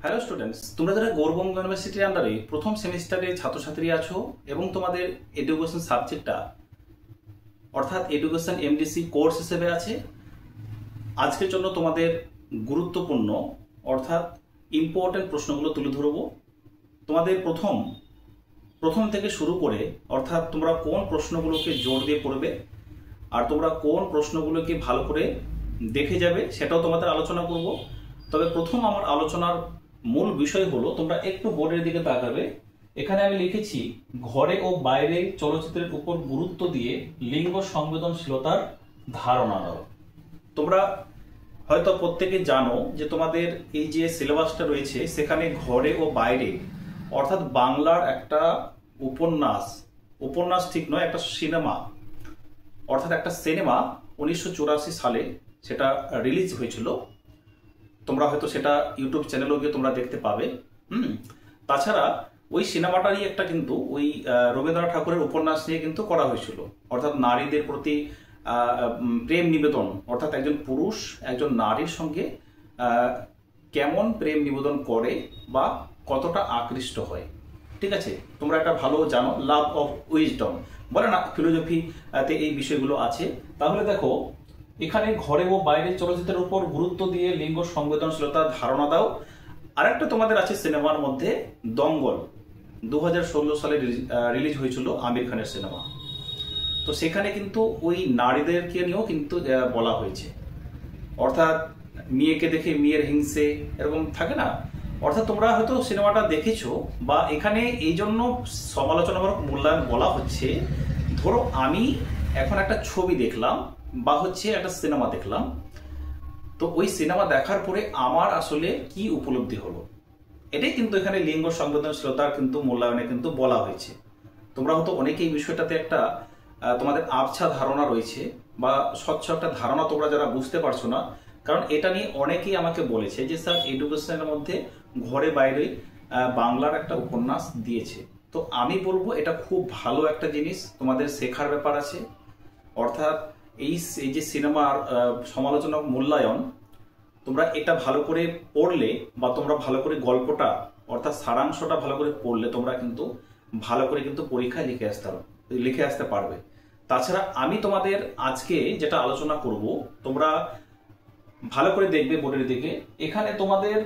Hello students, তোমরা যারা গৌরবঙ্গ ইউনিভার্সিটির আন্ডারে প্রথম সেমিস্টারে ছাত্রছাত্রী আছো এবং তোমাদের এডুকেশন সাবজেক্টটা অর্থাৎ এডুকেশন এমডিসি কোর্স হিসেবে আছে, আজকের জন্য তোমাদের গুরুত্বপূর্ণ অর্থাৎ ইম্পর্টেন্ট প্রশ্নগুলো তুলে ধরবো। তোমাদের প্রথম থেকে শুরু করে অর্থাৎ তোমরা কোন প্রশ্নগুলোকে জোর দিয়ে পড়বে আর তোমরা কোন প্রশ্নগুলোকে ভালো করে দেখে যাবে সেটাও তোমাদের আলোচনা করব। তবে প্রথম আমার আলোচনার মূল বিষয় হলো, তোমরা একটু বোর্ডের দিকে তাকাবে। এখানে আমি লিখেছি ঘরে ও বাইরে চলচ্চিত্রের উপর গুরুত্ব দিয়ে লিঙ্গ সংবেদনশীলতার ধারণা দাও। তোমরা হয়তো প্রত্যেকে জানো যে তোমাদের এই যে সিলেবাসটা রয়েছে সেখানে ঘরে ও বাইরে অর্থাৎ বাংলার একটা উপন্যাস ঠিক নয়, একটা সিনেমা অর্থাৎ একটা সিনেমা 1984 সালে সেটা রিলিজ হয়েছিল। তোমরা হয়তো সেটা ইউটিউব চ্যানেলেও গিয়ে তোমরা দেখতে পাবে। তাছাড়া ওই সিনেমাটারই একটা কিন্তু ওই রবীন্দ্রনাথ ঠাকুরের উপন্যাস নিয়ে কিন্তু করা হয়েছিল, অর্থাৎ নারীদের প্রতি প্রেম নিবেদন, অর্থাৎ একজন পুরুষ একজন নারীর সঙ্গে কেমন প্রেম নিবেদন করে বা কতটা আকৃষ্ট হয়। ঠিক আছে, তোমরা এটা ভালো জানো, লাভ অফ উইজডম বলে না ফিলোসফিতে এই বিষয়গুলো আছে। তাহলে দেখো এখানে ঘরে ও বাইরে চলচ্চিত্রের উপর গুরুত্ব দিয়ে লিঙ্গ সংবেদনশীলতার ধারণা দাও। আরেকটা তোমাদের আছে সিনেমার মধ্যে দঙ্গল, 2016 সালে রিলিজ হয়েছিল আমির খানের সিনেমা। তো সেখানে কিন্তু ওই নারীদেরকে নিয়েও কিন্তু বলা হয়েছে, অর্থাৎ মেয়েকে দেখে মেয়ের হিংসে এরকম থাকে না। অর্থাৎ তোমরা হয়তো সিনেমাটা দেখেছো বা এখানে এই জন্য সমালোচনামূলক মূল্যায়ন বলা হচ্ছে। ধরো আমি এখন একটা ছবি দেখলাম বা হচ্ছে একটা সিনেমা দেখলাম, তো ওই সিনেমা দেখার পরে আমার আসলে কি উপলব্ধি হলো, এটাই কিন্তু এখানে লিঙ্গ সংবেদনশীলতার কিন্তু মূল্যায়নে কিন্তু বলা হয়েছে। তোমরা হয়তো অনেকেই বিষয়টাতে একটা তোমাদের আবছা ধারণা রয়েছে বা স্বচ্ছ একটা ধারণা তোমরা যারা বুঝতে পারছো না, কারণ এটা নিয়ে অনেকেই আমাকে বলেছে যে স্যার এডুকেশনের মধ্যে ঘরে বাইরে বাংলার একটা উপন্যাস দিয়েছে। তো আমি বলবো এটা খুব ভালো একটা জিনিস, তোমাদের শেখার ব্যাপার আছে। অর্থাৎ এই যে সিনেমার সমালোচনা মূল্যায়ন, তোমরা এটা ভালো করে পড়লে বা তোমরা ভালো করে গল্পটা অর্থাৎ সারাংশটা ভালো করে পড়লে তোমরা কিন্তু ভালো করে কিন্তু পরীক্ষায় লিখে আসতে পারবে। তাছাড়া আমি তোমাদের আজকে যেটা আলোচনা করব তোমরা ভালো করে দেখবে বোর্ডের দিকে। এখানে তোমাদের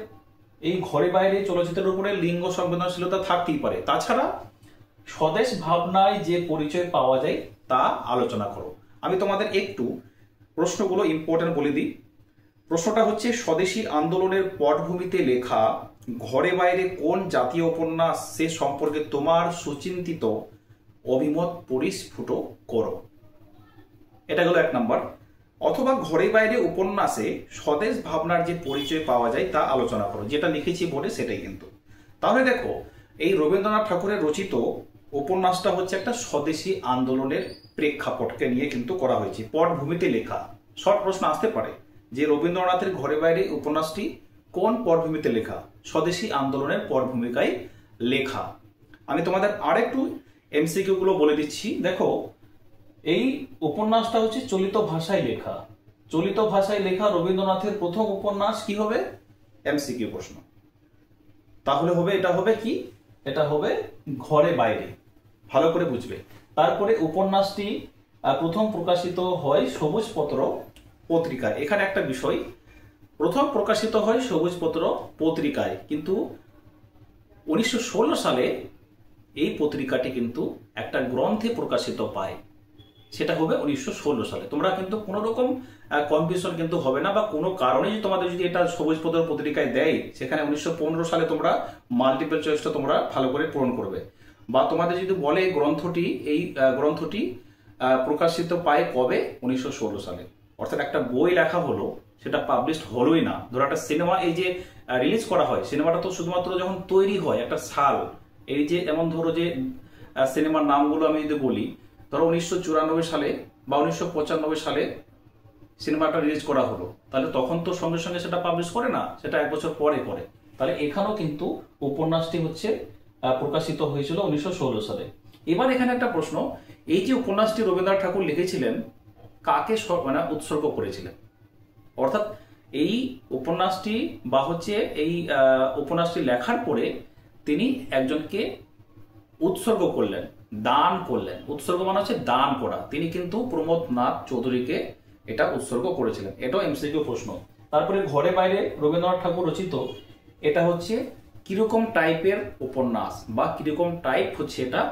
এই ঘরে বাইরে চলচ্চিত্রের উপরে লিঙ্গ সংবেদনশীলতা থাকতেই পারে, তাছাড়া স্বদেশ ভাবনায় যে পরিচয় পাওয়া যায় তা আলোচনা করো। আমি তোমাদের একটু প্রশ্নগুলো ইম্পর্টেন্ট বলে দিই। প্রশ্নটা হচ্ছে, স্বদেশী আন্দোলনের পটভূমিতে লেখা ঘরে বাইরে কোন জাতীয় উপন্যাস সে সম্পর্কে তোমার সুচিন্তিত অভিমত পরিস্ফুট করো। এটা গেল 1 নম্বর। অথবা ঘরে বাইরে উপন্যাসে স্বদেশ ভাবনার যে পরিচয় পাওয়া যায় তা আলোচনা করো, যেটা লিখেছি বোর্ডে সেটাই কিন্তু। তাহলে দেখো এই রবীন্দ্রনাথ ঠাকুরের রচিত উপন্যাসটা হচ্ছে একটা স্বদেশী আন্দোলনের প্রেক্ষাপটকে নিয়ে কিন্তু করা হয়েছে, পটভূমিতে লেখা। শর্ট প্রশ্ন আসতে পারে যে রবীন্দ্রনাথের ঘরে বাইরে উপন্যাসটি কোন পটভূমিতে লেখা? স্বদেশী আন্দোলনের পটভূমিকায় লেখা। আমি তোমাদের আরেকটু এমসিকিউ গুলো বলে দিচ্ছি। দেখো এই উপন্যাসটা হচ্ছে চলিত ভাষায় লেখা। চলিত ভাষায় লেখা রবীন্দ্রনাথের প্রথম উপন্যাস কি হবে? এমসিকিউ প্রশ্ন। তাহলে এটা হবে কি? এটা হবে ঘরে বাইরে, ভালো করে বুঝবে। তারপরে উপন্যাসটি প্রথম প্রকাশিত হয় সবুজ পত্র পত্রিকায়। এখানে একটা বিষয়, প্রথম প্রকাশিত হয় সবুজ পত্র পত্রিকায়, কিন্তু 1916 সালে এই পত্রিকাটি কিন্তু একটা গ্রন্থে প্রকাশিত পায়, সেটা হবে 1916 সালে। তোমরা কিন্তু কোনো রকম কনফিউশন কিন্তু হবে না, বা কোনো কারণে তোমাদের যদি এটা সবুজ পত্র পত্রিকায় দেয় সেখানে 1915 সালে তোমরা মাল্টিপল চয়েসটা তোমরা ভালো করে পূরণ করবে। বা তোমাদের যদি বলে এই গ্রন্থটি প্রকাশিত পায় কবে? 1916 সালে। অর্থাৎ একটা বই লেখা হলো, সেটা পাবলিশড হলোই না। ধরো একটা সিনেমা এই যে রিলিজ করা হয়, সিনেমাটা তো শুধুমাত্র যখন তৈরি হয় একটা সাল, এই যে যেমন ধরো যে সিনেমার নামগুলো আমি যদি বলি, ধরো 1994 সালে বা 1995 সালে সিনেমাটা রিলিজ করা হলো, তাহলে তখন তো সঙ্গে সঙ্গে সেটা পাবলিশ করে না, সেটা 1 বছর পরে করে। তাহলে এখানেও কিন্তু উপন্যাসটি হচ্ছে প্রকাশিত হয়েছিল 1916 সালে। এবার এখানে একটা প্রশ্ন, এই যে উপন্যাসটি রবীন্দ্রনাথ ঠাকুর লিখেছিলেন কাকে উৎসর্গ করেছিলেন? অর্থাৎ এই উপন্যাসটি বা হচ্ছে এই উপন্যাসটি লেখার পরে তিনি একজনকে উৎসর্গ করলেন, দান করলেন। উৎসর্গ মানে হচ্ছে দান করা। তিনি কিন্তু প্রমোদ নাথ চৌধুরীকে এটা উৎসর্গ করেছিলেন। এটাও এমসিকিউ প্রশ্ন। তারপরে ঘরে বাইরে রবীন্দ্রনাথ ঠাকুর রচিত, এটা হচ্ছে কিরকম টাইপের উপন্যাস বা কিরকম টাইপ হচ্ছে এটা,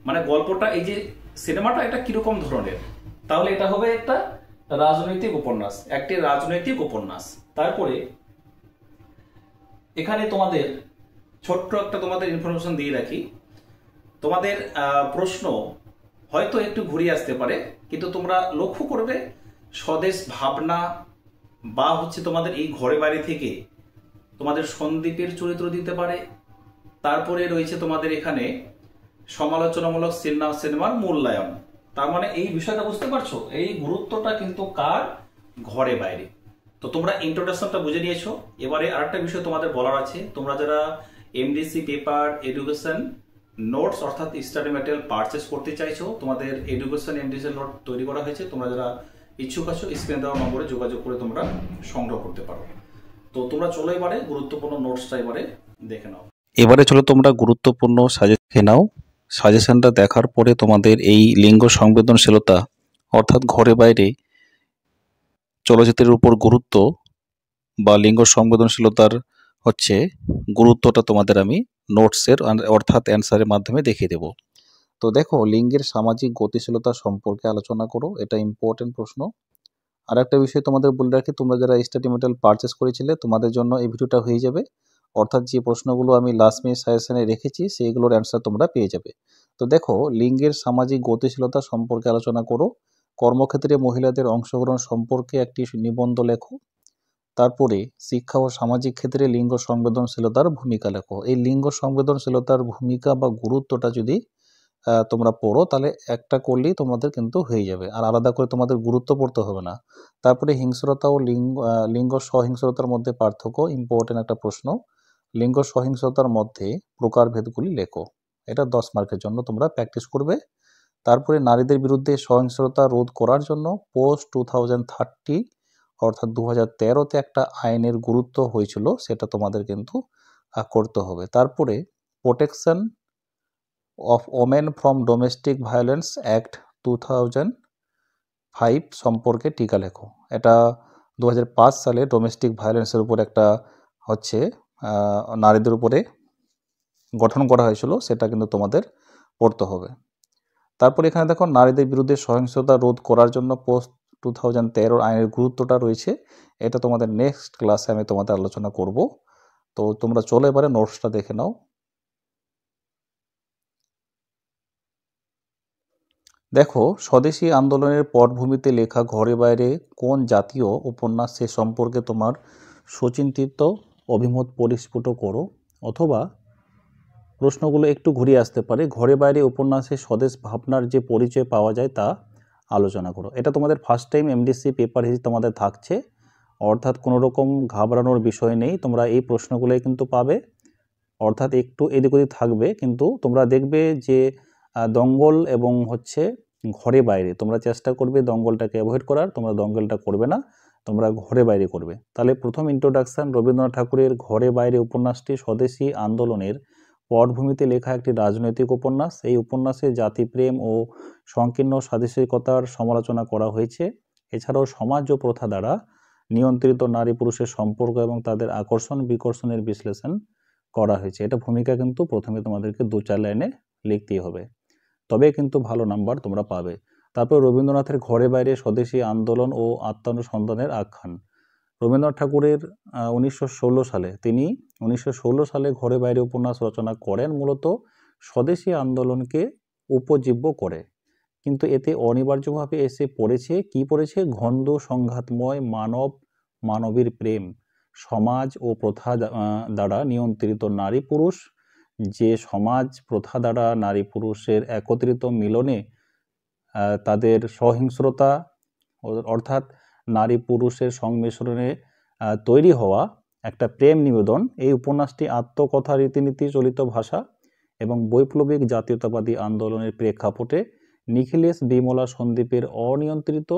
মানে গল্পটা, এই যে সিনেমাটা এটা কিরকম ধরনের, তাহলে এটা হবে একটা রাজনৈতিক উপন্যাস, একটি রাজনৈতিক উপন্যাস। তারপরে এখানে তোমাদের ছোট্ট একটা তোমাদের ইনফরমেশন দিয়ে রাখি। তোমাদের প্রশ্ন হয়তো একটু ঘুরিয়ে আসতে পারে, কিন্তু তোমরা লক্ষ্য করবে স্বদেশ ভাবনা বা হচ্ছে তোমাদের এই ঘরে বাইরে থেকে তোমাদের সন্দীপের চরিত্র দিতে পারে। তারপরে রয়েছে তোমাদের এখানে সমালোচনামূলক সিনেমার মূল্যায়ন। তার মানে এই বিষয়টা বুঝতে পারছো, এই গুরুত্বটা কিন্তু কার, ঘরে বাইরে। তো তোমরা ইন্ট্রোডাকশনটা বুঝে নিয়েছো। এবারে আরেকটা বিষয় তোমাদের বলার আছে, তোমরা যারা এমডিসি পেপার এডুকেশন নোটস অর্থাৎ স্টাডি ম্যাটেরিয়াল পারচেস করতে চাইছো, তোমাদের এডুকেশন এমডিসি নোট তৈরি করা হয়েছে, তোমরা যারা ইচ্ছুক আছো স্ক্রিনে দেওয়া নম্বরে যোগাযোগ করে তোমরা সংগ্রহ করতে পারো। তো তোমরা চলো এবারে গুরুত্বপূর্ণ নোটসটা এবারে দেখে নাও। এবারে চলো তোমরা গুরুত্বপূর্ণ সাজেশন নাও। সাজেশনটা দেখার পরে তোমাদের এই লিঙ্গ সংবেদনশীলতা অর্থাৎ ঘরে বাইরে চলচ্চিত্রের উপর গুরুত্ব বা লিঙ্গ সংবেদনশীলতার হচ্ছে গুরুত্বটা তোমাদের আমি নোটসের অর্থাৎ অ্যান্সারের মাধ্যমে দেখিয়ে দেব। তো দেখো, লিঙ্গের সামাজিক গতিশীলতা সম্পর্কে আলোচনা করো, এটা ইম্পর্টেন্ট প্রশ্ন। আর একটা বিষয় তোমাদের বলে রাখি, তোমরা যারা স্টাডি মেটেরিয়াল পারচেস করেছিলে তোমাদের জন্য এই ভিডিওটা হয়ে যাবে, অর্থাৎ যে প্রশ্নগুলো আমি লাস্ট মিনিট সাজেশনে রেখেছি সেইগুলোর অ্যান্সার তোমরা পেয়ে যাবে। তো দেখো, লিঙ্গের সামাজিক গতিশীলতা সম্পর্কে আলোচনা করো, কর্মক্ষেত্রে মহিলাদের অংশগ্রহণ সম্পর্কে একটি নিবন্ধ লেখো, তারপরে শিক্ষা ও সামাজিক ক্ষেত্রে লিঙ্গ সংবেদনশীলতার ভূমিকা লেখো। এই লিঙ্গ সংবেদনশীলতার ভূমিকা বা গুরুত্বটা যদি তোমরা পড়ো তাহলে একটা করলেই তোমাদের কিন্তু হয়ে যাবে, আর আলাদা করে তোমাদের গুরুত্ব পড়তে হবে না। তারপরে হিংস্রতা ও লিঙ্গ সহিংসতার মধ্যে পার্থক্য, ইম্পর্টেন্ট একটা প্রশ্ন। লিঙ্গ সহিংসতার মধ্যে প্রকারভেদগুলি লেখো, এটা 10 মার্কের জন্য তোমরা প্র্যাকটিস করবে। তারপরে নারীদের বিরুদ্ধে সহিংসতা রোধ করার জন্য পোস্ট 2030 অর্থাৎ 2013-তে একটা আইনের গুরুত্ব হয়েছিল, সেটা তোমাদের কিন্তু করতে হবে। তারপরে protection of women from domestic violence act 2005 সম্পর্কে টিকা লেখো। এটা 2005 সালে ডোমেস্টিক ভায়োলেন্সের উপর একটা হচ্ছে নারীদের উপরে গঠন করা হয়েছিল, সেটা কিন্তু তোমাদের পড়তে হবে। তারপর এখানে দেখো, নারীদের বিরুদ্ধে সহিংসতা রোধ করার জন্য পোস্ট 2013 আইনের গুরুত্বটা রয়েছে, এটা তোমাদের নেক্সট ক্লাসে আমি তোমাদের আলোচনা করব। তো তোমরা চলো এবারে নোটসটা দেখে নাও। দেখো, স্বদেশী আন্দোলনের পটভূমিতে লেখা ঘরে বাইরে কোন জাতীয় উপন্যাস সে সম্পর্কে তোমার সুচিন্তিত অভিমত পরিস্ফুট করো, অথবা প্রশ্নগুলো একটু ঘুরিয়ে আসতে পারে, ঘরে বাইরে উপন্যাসে স্বদেশ ভাবনার যে পরিচয় পাওয়া যায় তা আলোচনা করো। এটা তোমাদের ফার্স্ট টাইম এমডিসি পেপার হিসেবে তোমাদের থাকছে, অর্থাৎ কোনো রকম ঘাবড়ানোর বিষয় নেই, তোমরা এই প্রশ্নগুলোই কিন্তু পাবে, অর্থাৎ একটু এদিক ওদিক থাকবে, কিন্তু তোমরা দেখবে যে দঙ্গল এবং হচ্ছে ঘরে বাইরে তোমরা চেষ্টা করবে দঙ্গলটাকে অ্যাভয়েড করার, তোমরা দঙ্গলটা করবে না, তোমরা ঘরে বাইরে করবে। তাহলে প্রথম ইন্ট্রোডাকশন, রবীন্দ্রনাথ ঠাকুরের ঘরে বাইরে উপন্যাসটি স্বদেশী আন্দোলনের পটভূমিতে লেখা একটি রাজনৈতিক উপন্যাস। এই উপন্যাসে জাতিপ্রেম ও সংকীর্ণ স্বাদেশিকতার সমালোচনা করা হয়েছে। এছাড়াও সমাজ ও প্রথা দ্বারা নিয়ন্ত্রিত নারী পুরুষের সম্পর্ক এবং তাদের আকর্ষণ বিকর্ষণের বিশ্লেষণ করা হয়েছে। এটা ভূমিকা কিন্তু প্রথমে তোমাদেরকে 2-4 লাইনে লিখতেই হবে, তবে কিন্তু ভালো নাম্বার তোমরা পাবে। তারপর রবীন্দ্রনাথের ঘরে বাইরে স্বদেশী আন্দোলন ও আত্মানুসন্ধানের আখ্যান। রবীন্দ্রনাথ ঠাকুরের 1916 সালে ঘরে বাইরে উপন্যাস রচনা করেন, মূলত স্বদেশী আন্দোলনকে উপজীব্য করে, কিন্তু এতে অনিবার্যভাবে এসে পড়েছে কি পড়েছে, ঘন্দ সংঘাতময় মানবীর প্রেম, সমাজ ও প্রথা দ্বারা নিয়ন্ত্রিত নারী পুরুষ, যে সমাজ প্রথা দ্বারা নারী পুরুষের একত্রিত মিলনে তাদের সহিংস্রতা অর্থাৎ নারী পুরুষের সংমিশ্রণে তৈরি হওয়া একটা প্রেম নিবেদন। এই উপন্যাসটি আত্মকথা, রীতিনীতি চলিত ভাষা এবং বৈপ্লবিক জাতীয়তাবাদী আন্দোলনের প্রেক্ষাপটে নিখিলেশ বিমলা সন্দীপের অনিয়ন্ত্রিত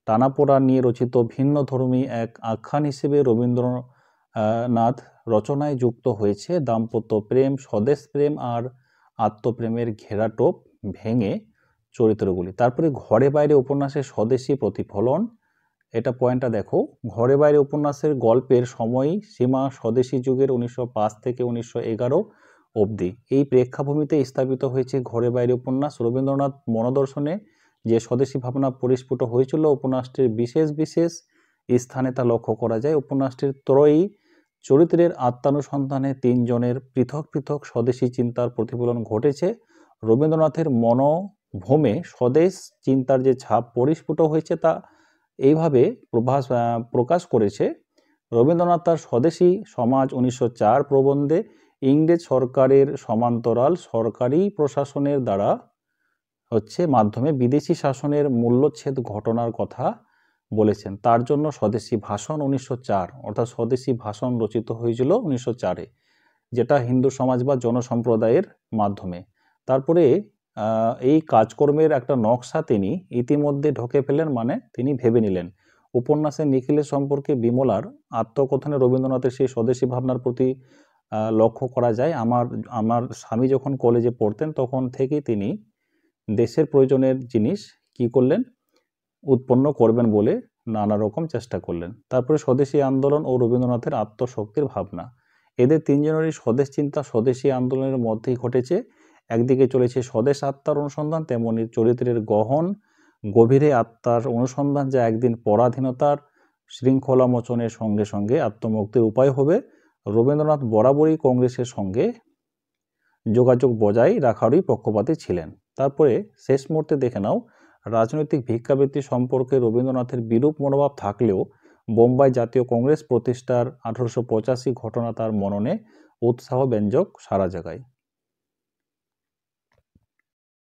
টানাপোড়া নিয়ে রচিত ভিন্নধর্মী এক আখ্যান হিসেবে রবীন্দ্রনাথ রচনায় যুক্ত হয়েছে দাম্পত্য প্রেম, স্বদেশ প্রেম আর আত্মপ্রেমের ঘেরাটোপ ভেঙে চরিত্রগুলি। তারপরে ঘরে বাইরে উপন্যাসের স্বদেশী প্রতিফলন, এটা পয়েন্টটা দেখো। ঘরে বাইরে উপন্যাসের গল্পের সময় সীমা স্বদেশী যুগের 1905 থেকে 1911 অবধি। এই প্রেক্ষাভূমিতে স্থাপিত হয়েছে ঘরে বাইরে উপন্যাস। রবীন্দ্রনাথ মনোদর্শনে যে স্বদেশী ভাবনা পরিস্ফুট হয়েছিল উপন্যাসটির বিশেষ বিশেষ স্থানে তা লক্ষ্য করা যায়। উপন্যাসটির ত্রয়ী চরিত্রের আত্মানুসন্ধানে তিনজনের পৃথক পৃথক স্বদেশী চিন্তার প্রতিফলন ঘটেছে। রবীন্দ্রনাথের মনোভূমে স্বদেশ চিন্তার যে ছাপ পরিস্ফুট হয়েছে তা এইভাবে প্রকাশ করেছে। রবীন্দ্রনাথ তার স্বদেশী সমাজ 1904 প্রবন্ধে ইংরেজ সরকারের সমান্তরাল সরকারি প্রশাসনের দ্বারা মাধ্যমে বিদেশি শাসনের মূল্যচ্ছেদ ঘটনার কথা বলেছেন। তার জন্য স্বদেশী ভাষণ 1904 অর্থাৎ স্বদেশী ভাষণ রচিত হয়েছিল 1904-এ, যেটা হিন্দু সমাজ বা জনসম্প্রদায়ের মাধ্যমে। তারপরে এই কাজকর্মের একটা নকশা তিনি ইতিমধ্যে ঢোকে ফেলেন, মানে তিনি ভেবে নিলেন। উপন্যাসের নিখিলের সম্পর্কে বিমলার আত্মকথনে রবীন্দ্রনাথের সেই স্বদেশী ভাবনার প্রতি লক্ষ্য করা যায়। আমার স্বামী যখন কলেজে পড়তেন তখন থেকেই তিনি দেশের প্রয়োজনের জিনিস কি করলেন, উৎপন্ন করবেন বলে নানা রকম চেষ্টা করলেন। তারপরে স্বদেশী আন্দোলন ও রবীন্দ্রনাথের আত্মশক্তির ভাবনা, এদের তিনজনেরই স্বদেশ চিন্তা স্বদেশী আন্দোলনের মধ্যেই ঘটেছে। একদিকে চলেছে স্বদেশ আত্মার অনুসন্ধান, তেমনি চরিত্রের গহন গভীরে আত্মার অনুসন্ধান, যা একদিন পরাধীনতার শৃঙ্খলা মোচনের সঙ্গে সঙ্গে আত্মমুক্তির উপায় হবে। রবীন্দ্রনাথ বরাবরই কংগ্রেসের সঙ্গে যোগাযোগ বজায় রাখারই পক্ষপাতী ছিলেন। তারপরে শেষ মুহূর্তে দেখে নাও, রাজনৈতিক ভিক্ষাবৃত্তি সম্পর্কে রবীন্দ্রনাথের বিরূপ মনোভাব থাকলেও বোম্বাই জাতীয় কংগ্রেস প্রতিষ্ঠার 1885 ঘটনা তার মননে উৎসাহব্যঞ্জক সাড়া জাগায়।